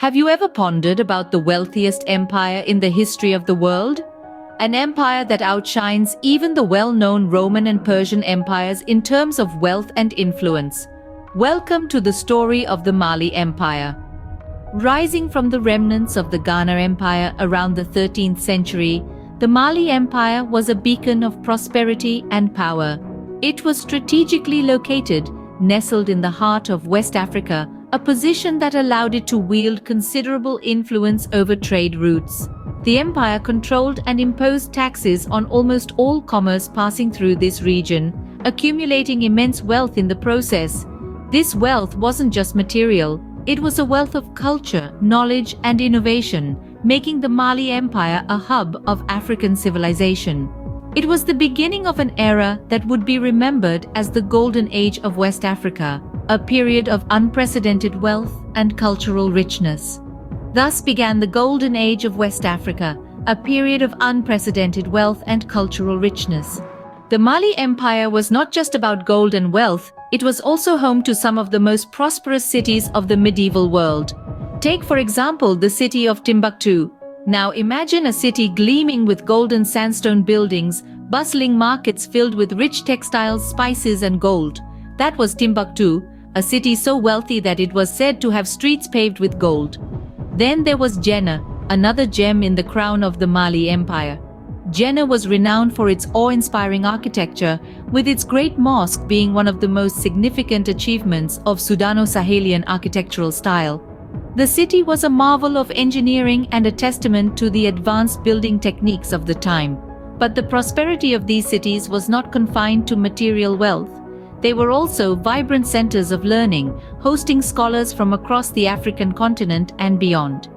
Have you ever pondered about the wealthiest empire in the history of the world? An empire that outshines even the well-known Roman and Persian empires in terms of wealth and influence. Welcome to the story of the Mali Empire. Rising from the remnants of the Ghana Empire around the 13th century, the Mali Empire was a beacon of prosperity and power. It was strategically located, nestled in the heart of West Africa, a position that allowed it to wield considerable influence over trade routes. The empire controlled and imposed taxes on almost all commerce passing through this region, accumulating immense wealth in the process. This wealth wasn't just material, it was a wealth of culture, knowledge, and innovation, making the Mali Empire a hub of African civilization. It was the beginning of an era that would be remembered as the Golden Age of West Africa, a period of unprecedented wealth and cultural richness. Thus began the Golden Age of West Africa, a period of unprecedented wealth and cultural richness. The Mali Empire was not just about gold and wealth, it was also home to some of the most prosperous cities of the medieval world. Take, for example, the city of Timbuktu. Now imagine a city gleaming with golden sandstone buildings, bustling markets filled with rich textiles, spices, and gold. That was Timbuktu, a city so wealthy that it was said to have streets paved with gold. Then there was Jenne, another gem in the crown of the Mali Empire. Jenne was renowned for its awe-inspiring architecture, with its great mosque being one of the most significant achievements of Sudano-Sahelian architectural style. The city was a marvel of engineering and a testament to the advanced building techniques of the time. But the prosperity of these cities was not confined to material wealth. They were also vibrant centers of learning, hosting scholars from across the African continent and beyond.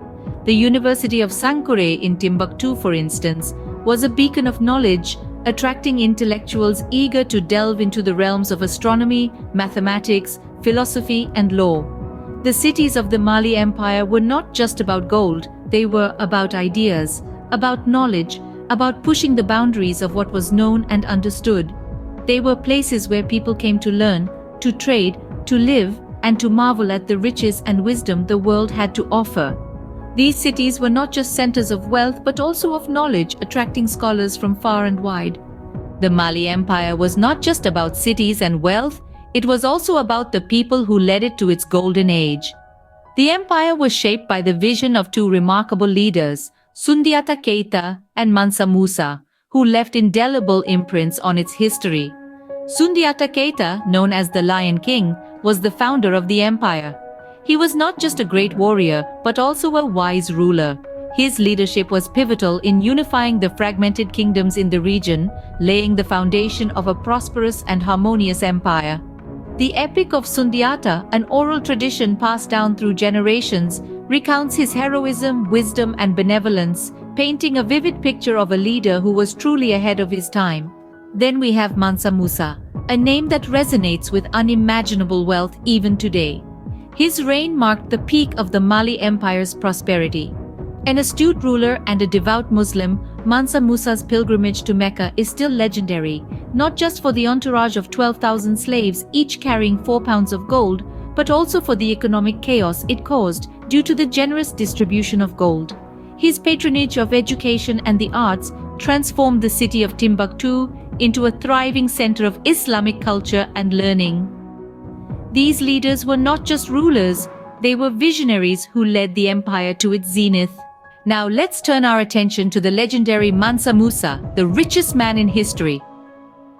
The University of Sankore in Timbuktu, for instance, was a beacon of knowledge, attracting intellectuals eager to delve into the realms of astronomy, mathematics, philosophy, and law. The cities of the Mali Empire were not just about gold, they were about ideas, about knowledge, about pushing the boundaries of what was known and understood. They were places where people came to learn, to trade, to live, and to marvel at the riches and wisdom the world had to offer. These cities were not just centers of wealth but also of knowledge, attracting scholars from far and wide. The Mali Empire was not just about cities and wealth, it was also about the people who led it to its golden age. The empire was shaped by the vision of two remarkable leaders, Sundiata Keita and Mansa Musa, who left indelible imprints on its history. Sundiata Keita, known as the Lion King, was the founder of the empire. He was not just a great warrior, but also a wise ruler. His leadership was pivotal in unifying the fragmented kingdoms in the region, laying the foundation of a prosperous and harmonious empire. The Epic of Sundiata, an oral tradition passed down through generations, recounts his heroism, wisdom, and benevolence, painting a vivid picture of a leader who was truly ahead of his time. Then we have Mansa Musa, a name that resonates with unimaginable wealth even today. His reign marked the peak of the Mali Empire's prosperity. An astute ruler and a devout Muslim, Mansa Musa's pilgrimage to Mecca is still legendary, not just for the entourage of 12,000 slaves each carrying 4 pounds of gold, but also for the economic chaos it caused due to the generous distribution of gold. His patronage of education and the arts transformed the city of Timbuktu into a thriving center of Islamic culture and learning. These leaders were not just rulers, they were visionaries who led the empire to its zenith. Now let's turn our attention to the legendary Mansa Musa, the richest man in history.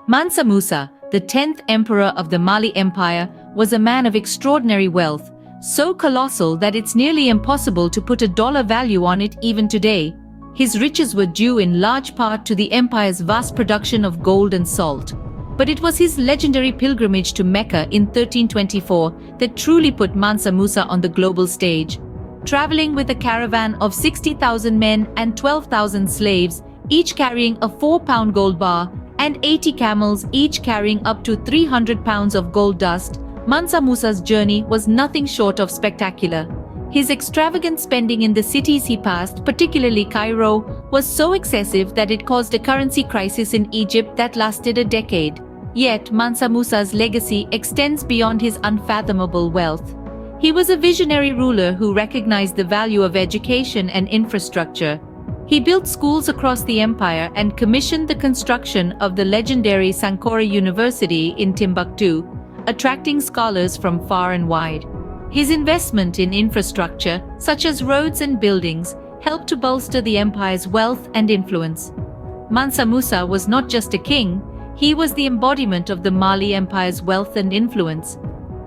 Mansa Musa, the 10th emperor of the Mali Empire, was a man of extraordinary wealth, so colossal that it's nearly impossible to put a dollar value on it even today. His riches were due in large part to the empire's vast production of gold and salt. But it was his legendary pilgrimage to Mecca in 1324 that truly put Mansa Musa on the global stage. Traveling with a caravan of 60,000 men and 12,000 slaves, each carrying a 4-pound gold bar, and 80 camels, each carrying up to 300 pounds of gold dust, Mansa Musa's journey was nothing short of spectacular. His extravagant spending in the cities he passed, particularly Cairo, was so excessive that it caused a currency crisis in Egypt that lasted a decade. Yet, Mansa Musa's legacy extends beyond his unfathomable wealth. He was a visionary ruler who recognized the value of education and infrastructure. He built schools across the empire and commissioned the construction of the legendary Sankore University in Timbuktu, attracting scholars from far and wide. His investment in infrastructure, such as roads and buildings, helped to bolster the empire's wealth and influence. Mansa Musa was not just a king, he was the embodiment of the Mali Empire's wealth and influence.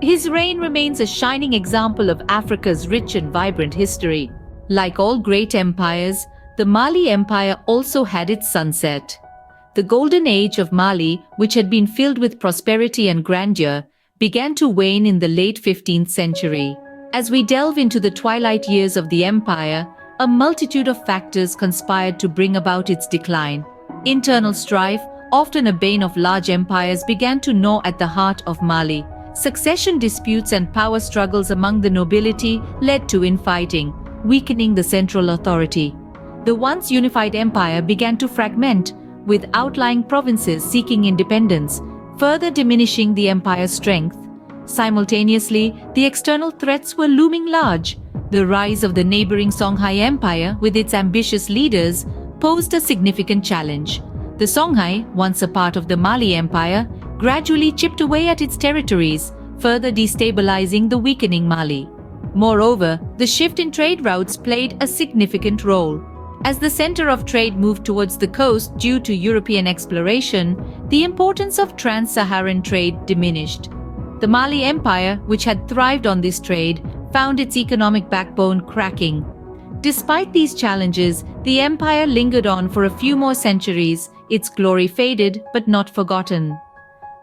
His reign remains a shining example of Africa's rich and vibrant history. Like all great empires, the Mali Empire also had its sunset. The golden age of Mali, which had been filled with prosperity and grandeur, began to wane in the late 15th century. As we delve into the twilight years of the empire, a multitude of factors conspired to bring about its decline. Internal strife, often a bane of large empires, began to gnaw at the heart of Mali. Succession disputes and power struggles among the nobility led to infighting, weakening the central authority. The once unified empire began to fragment, with outlying provinces seeking independence, further diminishing the empire's strength. Simultaneously, the external threats were looming large. The rise of the neighboring Songhai Empire, with its ambitious leaders, posed a significant challenge. The Songhai, once a part of the Mali Empire, gradually chipped away at its territories, further destabilizing the weakening Mali. Moreover, the shift in trade routes played a significant role. As the center of trade moved towards the coast due to European exploration, the importance of trans-Saharan trade diminished. The Mali Empire, which had thrived on this trade, found its economic backbone cracking. Despite these challenges, the empire lingered on for a few more centuries. Its glory faded, but not forgotten.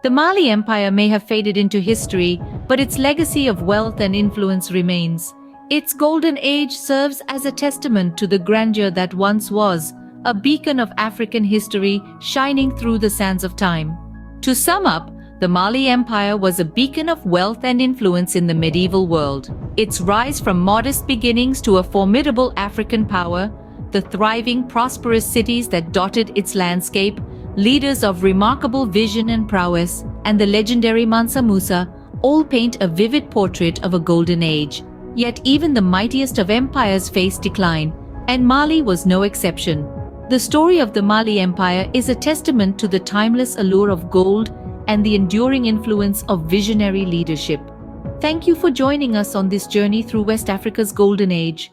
The Mali Empire may have faded into history, but its legacy of wealth and influence remains. Its golden age serves as a testament to the grandeur that once was, a beacon of African history shining through the sands of time. To sum up, the Mali Empire was a beacon of wealth and influence in the medieval world. Its rise from modest beginnings to a formidable African power, the thriving, prosperous cities that dotted its landscape, leaders of remarkable vision and prowess, and the legendary Mansa Musa all paint a vivid portrait of a golden age. Yet even the mightiest of empires faced decline, and Mali was no exception. The story of the Mali Empire is a testament to the timeless allure of gold and the enduring influence of visionary leadership. Thank you for joining us on this journey through West Africa's golden age.